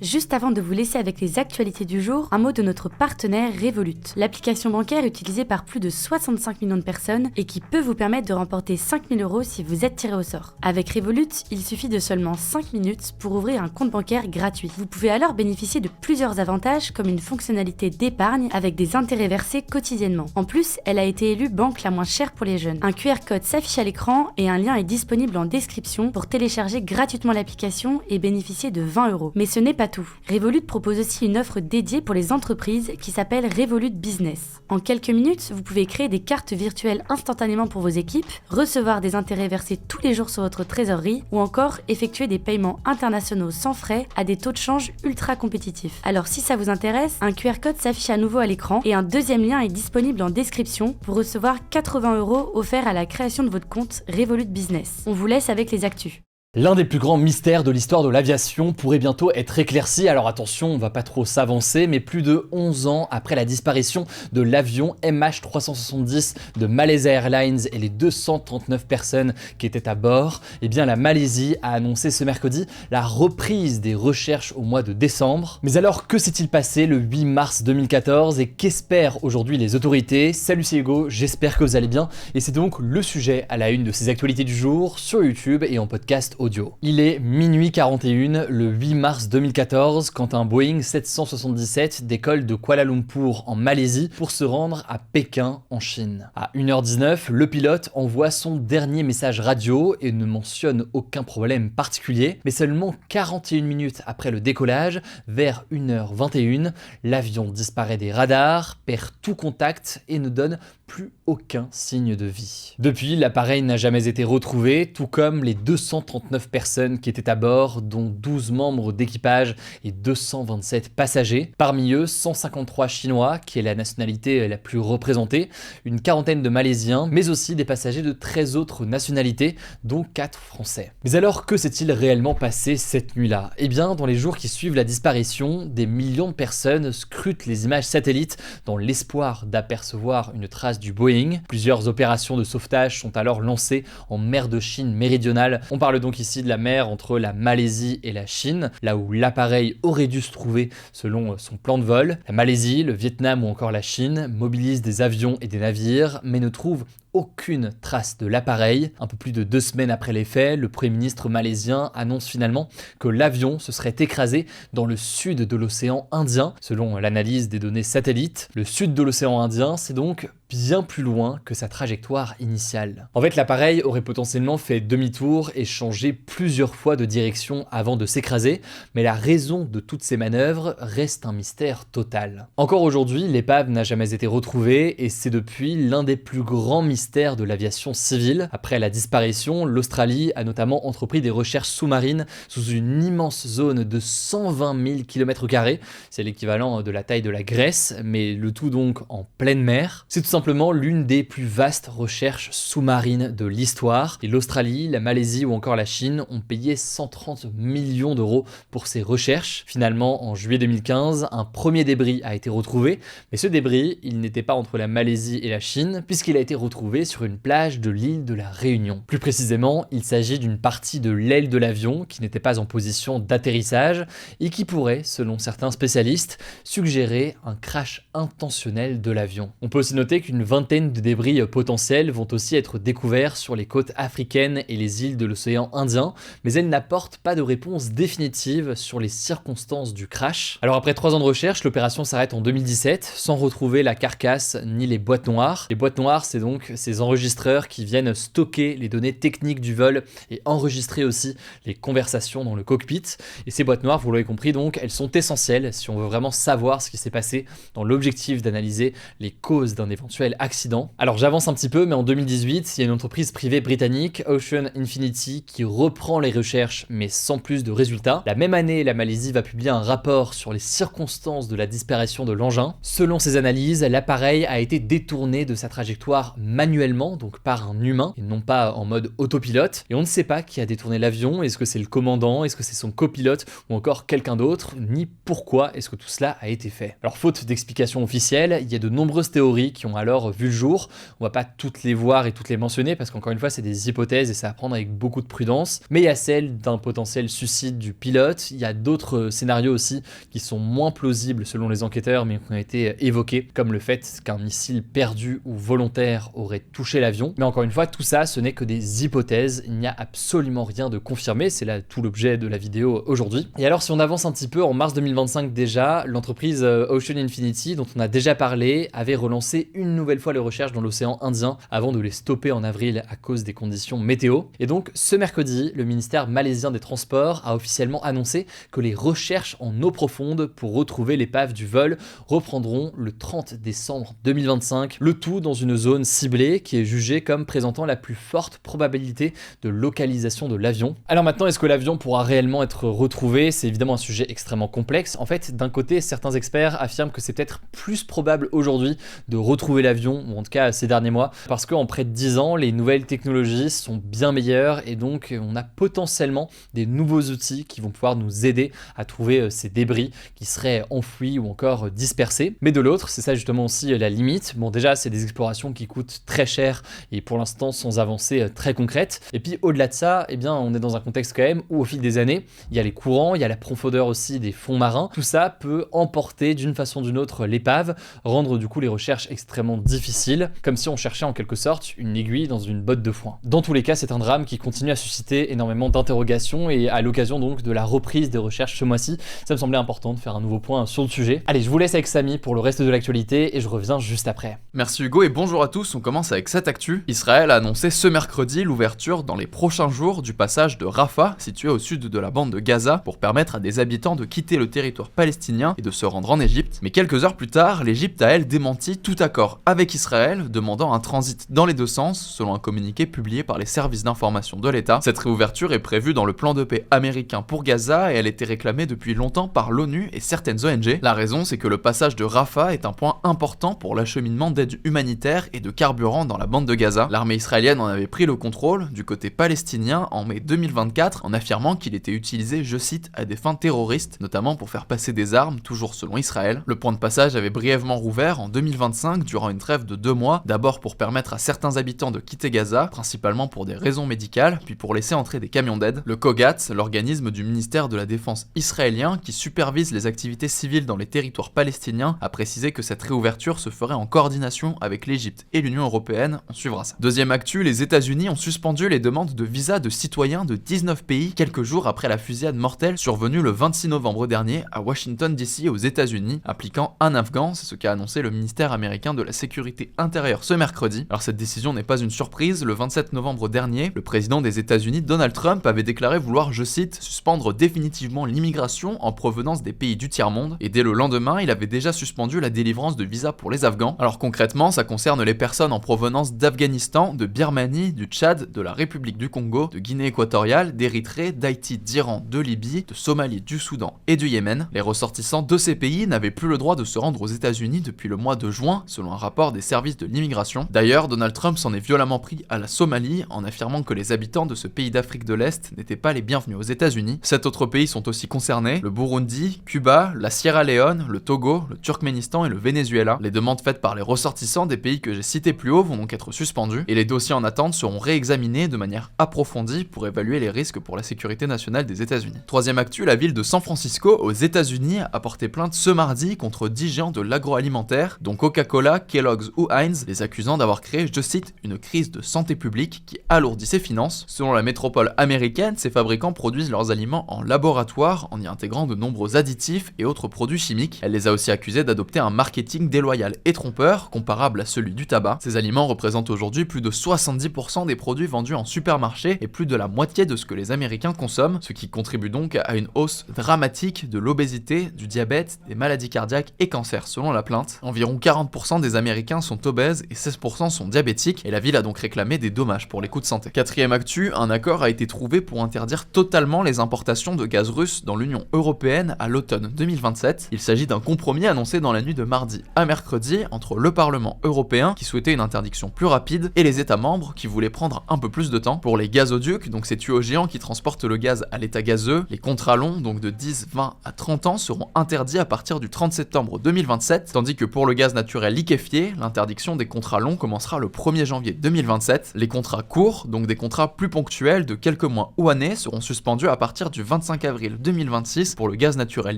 Juste avant de vous laisser avec les actualités du jour, un mot de notre partenaire Revolut, l'application bancaire utilisée par plus de 65 millions de personnes et qui peut vous permettre de remporter 5 000 € si vous êtes tiré au sort. Avec Revolut, il suffit de seulement 5 minutes pour ouvrir un compte bancaire gratuit. Vous pouvez alors bénéficier de plusieurs avantages comme une fonctionnalité d'épargne avec des intérêts versés quotidiennement. En plus, elle a été élue banque la moins chère pour les jeunes. Un QR code s'affiche à l'écran et un lien est disponible en description pour télécharger gratuitement l'application et bénéficier de 20 €. Mais ce n'est pas tout. Revolut propose aussi une offre dédiée pour les entreprises qui s'appelle Revolut Business. En quelques minutes, vous pouvez créer des cartes virtuelles instantanément pour vos équipes, recevoir des intérêts versés tous les jours sur votre trésorerie ou encore effectuer des paiements internationaux sans frais à des taux de change ultra compétitifs. Alors si ça vous intéresse, un QR code s'affiche à nouveau à l'écran et un deuxième lien est disponible en description pour recevoir 80 € offerts à la création de votre compte Revolut Business. On vous laisse avec les actus. L'un des plus grands mystères de l'histoire de l'aviation pourrait bientôt être éclairci. Alors attention, on va pas trop s'avancer, mais plus de 11 ans après la disparition de l'avion MH370 de Malaysia Airlines et les 239 personnes qui étaient à bord, eh bien la Malaisie a annoncé ce mercredi la reprise des recherches au mois de décembre. Mais alors que s'est-il passé le 8 mars 2014 et qu'espèrent aujourd'hui les autorités? Salut, c'est Hugo, j'espère que vous allez bien et c'est donc le sujet à la une de ces actualités du jour sur YouTube et en podcast audio. Il est minuit 41 le 8 mars 2014 quand un Boeing 777 décolle de Kuala Lumpur en Malaisie pour se rendre à Pékin en Chine. À 1h19, le pilote envoie son dernier message radio et ne mentionne aucun problème particulier, mais seulement 41 minutes après le décollage, vers 1h21, l'avion disparaît des radars, perd tout contact et ne donne plus aucun signe de vie. Depuis, l'appareil n'a jamais été retrouvé, tout comme les 239 personnes qui étaient à bord, dont 12 membres d'équipage et 227 passagers. Parmi eux, 153 Chinois, qui est la nationalité la plus représentée, une quarantaine de Malaisiens, mais aussi des passagers de 13 autres nationalités, dont 4 Français. Mais alors, que s'est-il réellement passé cette nuit-là? Eh bien, dans les jours qui suivent la disparition, des millions de personnes scrutent les images satellites dans l'espoir d'apercevoir une trace du Boeing. Plusieurs opérations de sauvetage sont alors lancées en mer de Chine méridionale. On parle donc ici de la mer entre la Malaisie et la Chine, là où l'appareil aurait dû se trouver selon son plan de vol. La Malaisie, le Vietnam ou encore la Chine mobilisent des avions et des navires, mais ne trouvent aucune trace de l'appareil. Un peu plus de 2 semaines après les faits, le Premier ministre malaisien annonce finalement que l'avion se serait écrasé dans le sud de l'océan Indien. Selon l'analyse des données satellites, le sud de l'océan Indien, c'est donc bien plus loin que sa trajectoire initiale. En fait, l'appareil aurait potentiellement fait demi-tour et changé plusieurs fois de direction avant de s'écraser, mais la raison de toutes ces manœuvres reste un mystère total. Encore aujourd'hui, l'épave n'a jamais été retrouvée et c'est depuis l'un des plus grands mystères de l'aviation civile. Après la disparition, l'Australie a notamment entrepris des recherches sous-marines sous une immense zone de 120 000 km². C'est l'équivalent de la taille de la Grèce, mais le tout donc en pleine mer. C'est tout simplement l'une des plus vastes recherches sous-marines de l'histoire. Et l'Australie, la Malaisie ou encore la Chine ont payé 130 millions € pour ces recherches. Finalement, en juillet 2015, un premier débris a été retrouvé, mais ce débris, il n'était pas entre la Malaisie et la Chine, puisqu'il a été retrouvé sur une plage de l'île de la Réunion. Plus précisément, il s'agit d'une partie de l'aile de l'avion qui n'était pas en position d'atterrissage et qui pourrait, selon certains spécialistes, suggérer un crash intentionnel de l'avion. On peut aussi noter qu'une vingtaine de débris potentiels vont aussi être découverts sur les côtes africaines et les îles de l'océan Indien, mais elles n'apportent pas de réponse définitive sur les circonstances du crash. Alors après 3 ans de recherche, l'opération s'arrête en 2017 sans retrouver la carcasse ni les boîtes noires. Les boîtes noires, c'est donc ces enregistreurs qui viennent stocker les données techniques du vol et enregistrer aussi les conversations dans le cockpit. Et ces boîtes noires, vous l'avez compris donc, elles sont essentielles si on veut vraiment savoir ce qui s'est passé dans l'objectif d'analyser les causes d'un éventuel accident. Alors j'avance un petit peu, mais en 2018, il y a une entreprise privée britannique, Ocean Infinity, qui reprend les recherches, mais sans plus de résultats. La même année, la Malaisie va publier un rapport sur les circonstances de la disparition de l'engin. Selon ces analyses, l'appareil a été détourné de sa trajectoire manuelle manuellement, donc par un humain, et non pas en mode autopilote. Et on ne sait pas qui a détourné l'avion, est-ce que c'est le commandant, est-ce que c'est son copilote, ou encore quelqu'un d'autre, ni pourquoi est-ce que tout cela a été fait. Alors faute d'explication officielle, il y a de nombreuses théories qui ont alors vu le jour. On va pas toutes les voir et toutes les mentionner, parce qu'encore une fois c'est des hypothèses et ça à prendre avec beaucoup de prudence, mais il y a celle d'un potentiel suicide du pilote, il y a d'autres scénarios aussi qui sont moins plausibles selon les enquêteurs, mais qui ont été évoqués, comme le fait qu'un missile perdu ou volontaire aurait touché l'avion. Mais encore une fois, tout ça, ce n'est que des hypothèses, il n'y a absolument rien de confirmé, c'est là tout l'objet de la vidéo aujourd'hui. Et alors si on avance un petit peu, en mars 2025 déjà, l'entreprise Ocean Infinity, dont on a déjà parlé, avait relancé une nouvelle fois les recherches dans l'océan Indien avant de les stopper en avril à cause des conditions météo. Et donc ce mercredi, le ministère malaisien des Transports a officiellement annoncé que les recherches en eau profonde pour retrouver l'épave du vol reprendront le 30 décembre 2025, le tout dans une zone ciblée qui est jugée comme présentant la plus forte probabilité de localisation de l'avion. Alors maintenant, est-ce que l'avion pourra réellement être retrouvé? C'est évidemment un sujet extrêmement complexe. En fait, d'un côté, certains experts affirment que c'est peut-être plus probable aujourd'hui de retrouver l'avion, ou en tout cas ces derniers mois, parce qu'en près de 10 ans, les nouvelles technologies sont bien meilleures et donc on a potentiellement des nouveaux outils qui vont pouvoir nous aider à trouver ces débris qui seraient enfouis ou encore dispersés. Mais de l'autre, c'est ça justement aussi la limite. Bon, déjà, c'est des explorations qui coûtent très cher et pour l'instant sans avancée très concrète. Et puis au-delà de ça, eh bien, on est dans un contexte quand même où au fil des années, il y a les courants, il y a la profondeur aussi des fonds marins. Tout ça peut emporter d'une façon ou d'une autre l'épave, rendre du coup les recherches extrêmement difficiles, comme si on cherchait en quelque sorte une aiguille dans une botte de foin. Dans tous les cas, c'est un drame qui continue à susciter énormément d'interrogations et à l'occasion donc de la reprise des recherches ce mois-ci, ça me semblait important de faire un nouveau point sur le sujet. Allez, je vous laisse avec Samy pour le reste de l'actualité et je reviens juste après. Merci Hugo et bonjour à tous, on commence avec cette actu. Israël a annoncé ce mercredi l'ouverture dans les prochains jours du passage de Rafah, situé au sud de la bande de Gaza, pour permettre à des habitants de quitter le territoire palestinien et de se rendre en Égypte. Mais quelques heures plus tard, l'Égypte a elle démenti tout accord avec Israël, demandant un transit dans les deux sens, selon un communiqué publié par les services d'information de l'État. Cette réouverture est prévue dans le plan de paix américain pour Gaza et elle était réclamée depuis longtemps par l'ONU et certaines ONG. La raison, c'est que le passage de Rafah est un point important pour l'acheminement d'aide humanitaire et de carburant dans la bande de Gaza. L'armée israélienne en avait pris le contrôle du côté palestinien en mai 2024 en affirmant qu'il était utilisé, je cite, à des fins terroristes, notamment pour faire passer des armes, toujours selon Israël. Le point de passage avait brièvement rouvert en 2025 durant une trêve de 2 mois, d'abord pour permettre à certains habitants de quitter Gaza, principalement pour des raisons médicales, puis pour laisser entrer des camions d'aide. Le COGAT, l'organisme du ministère de la Défense israélien qui supervise les activités civiles dans les territoires palestiniens, a précisé que cette réouverture se ferait en coordination avec l'Égypte et l'Union européenne. On suivra ça. Deuxième actu, les États-Unis ont suspendu les demandes de visa de citoyens de 19 pays quelques jours après la fusillade mortelle survenue le 26 novembre dernier à Washington DC aux États-Unis, impliquant un Afghan, c'est ce qu'a annoncé le ministère américain de la Sécurité intérieure ce mercredi. Alors cette décision n'est pas une surprise, le 27 novembre dernier, le président des États-Unis Donald Trump avait déclaré vouloir, je cite, suspendre définitivement l'immigration en provenance des pays du tiers-monde, et dès le lendemain, il avait déjà suspendu la délivrance de visas pour les Afghans. Alors concrètement, ça concerne les personnes en provenance d'Afghanistan, de Birmanie, du Tchad, de la République du Congo, de Guinée équatoriale, d'Érythrée, d'Haïti, d'Iran, de Libye, de Somalie, du Soudan et du Yémen. Les ressortissants de ces pays n'avaient plus le droit de se rendre aux États-Unis depuis le mois de juin, selon un rapport des services de l'immigration. D'ailleurs, Donald Trump s'en est violemment pris à la Somalie en affirmant que les habitants de ce pays d'Afrique de l'Est n'étaient pas les bienvenus aux États-Unis. 7 autres pays sont aussi concernés, le Burundi, Cuba, la Sierra Leone, le Togo, le Turkménistan et le Venezuela. Les demandes faites par les ressortissants des pays que j'ai cités plus haut vont donc être suspendues et les dossiers en attente seront réexaminés de manière approfondie pour évaluer les risques pour la sécurité nationale des États-Unis. Troisième actu, la ville de San Francisco aux États-Unis a porté plainte ce mardi contre 10 géants de l'agroalimentaire, dont Coca-Cola, Kellogg's ou Heinz, les accusant d'avoir créé, je cite, une crise de santé publique qui alourdit ses finances. Selon la métropole américaine, ces fabricants produisent leurs aliments en laboratoire en y intégrant de nombreux additifs et autres produits chimiques. Elle les a aussi accusés d'adopter un marketing déloyal et trompeur, comparable à celui du tabac. Ces aliments représentent aujourd'hui plus de 70% des produits vendus en supermarché et plus de la moitié de ce que les Américains consomment, ce qui contribue donc à une hausse dramatique de l'obésité, du diabète, des maladies cardiaques et cancers selon la plainte. Environ 40% des Américains sont obèses et 16% sont diabétiques et la ville a donc réclamé des dommages pour les coûts de santé. Quatrième actu, un accord a été trouvé pour interdire totalement les importations de gaz russe dans l'Union européenne à l'automne 2027. Il s'agit d'un compromis annoncé dans la nuit de mardi à mercredi entre le Parlement européen qui souhaitait une interdiction d'interdiction plus rapides, et les États membres qui voulaient prendre un peu plus de temps. Pour les gazoducs, donc ces tuyaux géants qui transportent le gaz à l'état gazeux, les contrats longs, donc de 10, 20 à 30 ans, seront interdits à partir du 30 septembre 2027, tandis que pour le gaz naturel liquéfié, l'interdiction des contrats longs commencera le 1er janvier 2027. Les contrats courts, donc des contrats plus ponctuels de quelques mois ou années, seront suspendus à partir du 25 avril 2026 pour le gaz naturel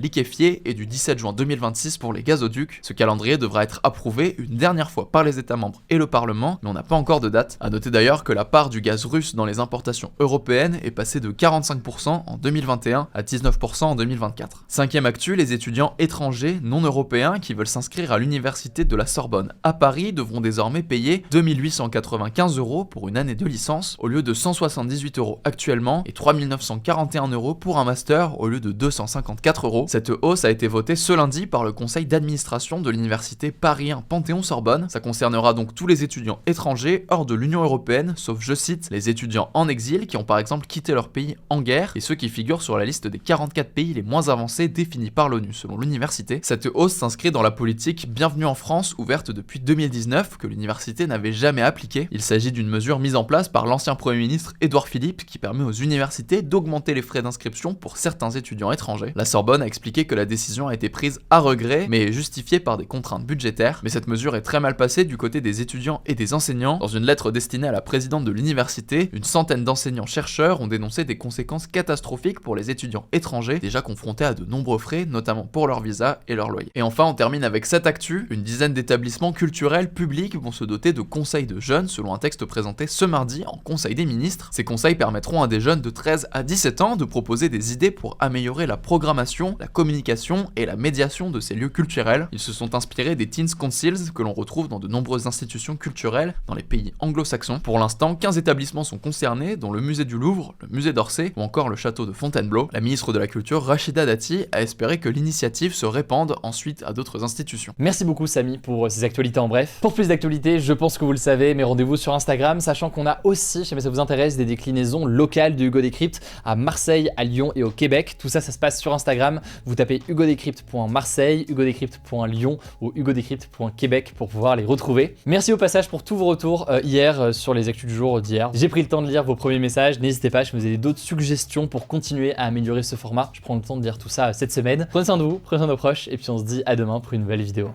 liquéfié et du 17 juin 2026 pour les gazoducs. Ce calendrier devra être approuvé une dernière fois par les États membres et le Parlement, mais on n'a pas encore de date. A noter d'ailleurs que la part du gaz russe dans les importations européennes est passée de 45% en 2021 à 19% en 2024. Cinquième actu, les étudiants étrangers non européens qui veulent s'inscrire à l'université de la Sorbonne à Paris devront désormais payer 2 895 € pour une année de licence au lieu de 178 € actuellement et 3 941 € pour un master au lieu de 254 €. Cette hausse a été votée ce lundi par le conseil d'administration de l'université Paris 1 Panthéon-Sorbonne. Ça concernera donc tous les étudiants étrangers hors de l'Union européenne, sauf, je cite, les étudiants en exil qui ont par exemple quitté leur pays en guerre et ceux qui figurent sur la liste des 44 pays les moins avancés définis par l'ONU selon l'université. Cette hausse s'inscrit dans la politique Bienvenue en France ouverte depuis 2019 que l'université n'avait jamais appliquée. Il s'agit d'une mesure mise en place par l'ancien Premier ministre Édouard Philippe qui permet aux universités d'augmenter les frais d'inscription pour certains étudiants étrangers. La Sorbonne a expliqué que la décision a été prise à regret mais est justifiée par des contraintes budgétaires. Mais cette mesure est très mal passée du côté des étudiants et des enseignants. Dans une lettre destinée à la présidente de l'université, une centaine d'enseignants-chercheurs ont dénoncé des conséquences catastrophiques pour les étudiants étrangers déjà confrontés à de nombreux frais, notamment pour leur visa et leur loyer. Et enfin, on termine avec cette actu. Une dizaine d'établissements culturels publics vont se doter de conseils de jeunes selon un texte présenté ce mardi en Conseil des ministres. Ces conseils permettront à des jeunes de 13 à 17 ans de proposer des idées pour améliorer la programmation, la communication et la médiation de ces lieux culturels. Ils se sont inspirés des Teens Councils que l'on retrouve dans de nombreuses institutions culturelles dans les pays anglo-saxons. Pour l'instant, 15 établissements sont concernés, dont le musée du Louvre, le musée d'Orsay ou encore le château de Fontainebleau. La ministre de la Culture, Rachida Dati, a espéré que l'initiative se répande ensuite à d'autres institutions. Merci beaucoup Samy pour ces actualités en bref. Pour plus d'actualités, je pense que vous le savez, mais rendez-vous sur Instagram, sachant qu'on a aussi, si jamais ça vous intéresse, des déclinaisons locales de Hugo Décrypte à Marseille, à Lyon et au Québec. Tout ça, ça se passe sur Instagram. Vous tapez hugodécrypte.marseille, hugodécrypte.lyon ou hugodécrypte.québec pour pouvoir les retrouver. Merci au passage pour tous vos retours hier sur les actus du jour d'hier. J'ai pris le temps de lire vos premiers messages. N'hésitez pas, je vous ai d'autres suggestions pour continuer à améliorer ce format. Je prends le temps de lire tout ça cette semaine. Prenez soin de vous, prenez soin de vos proches et puis on se dit à demain pour une nouvelle vidéo.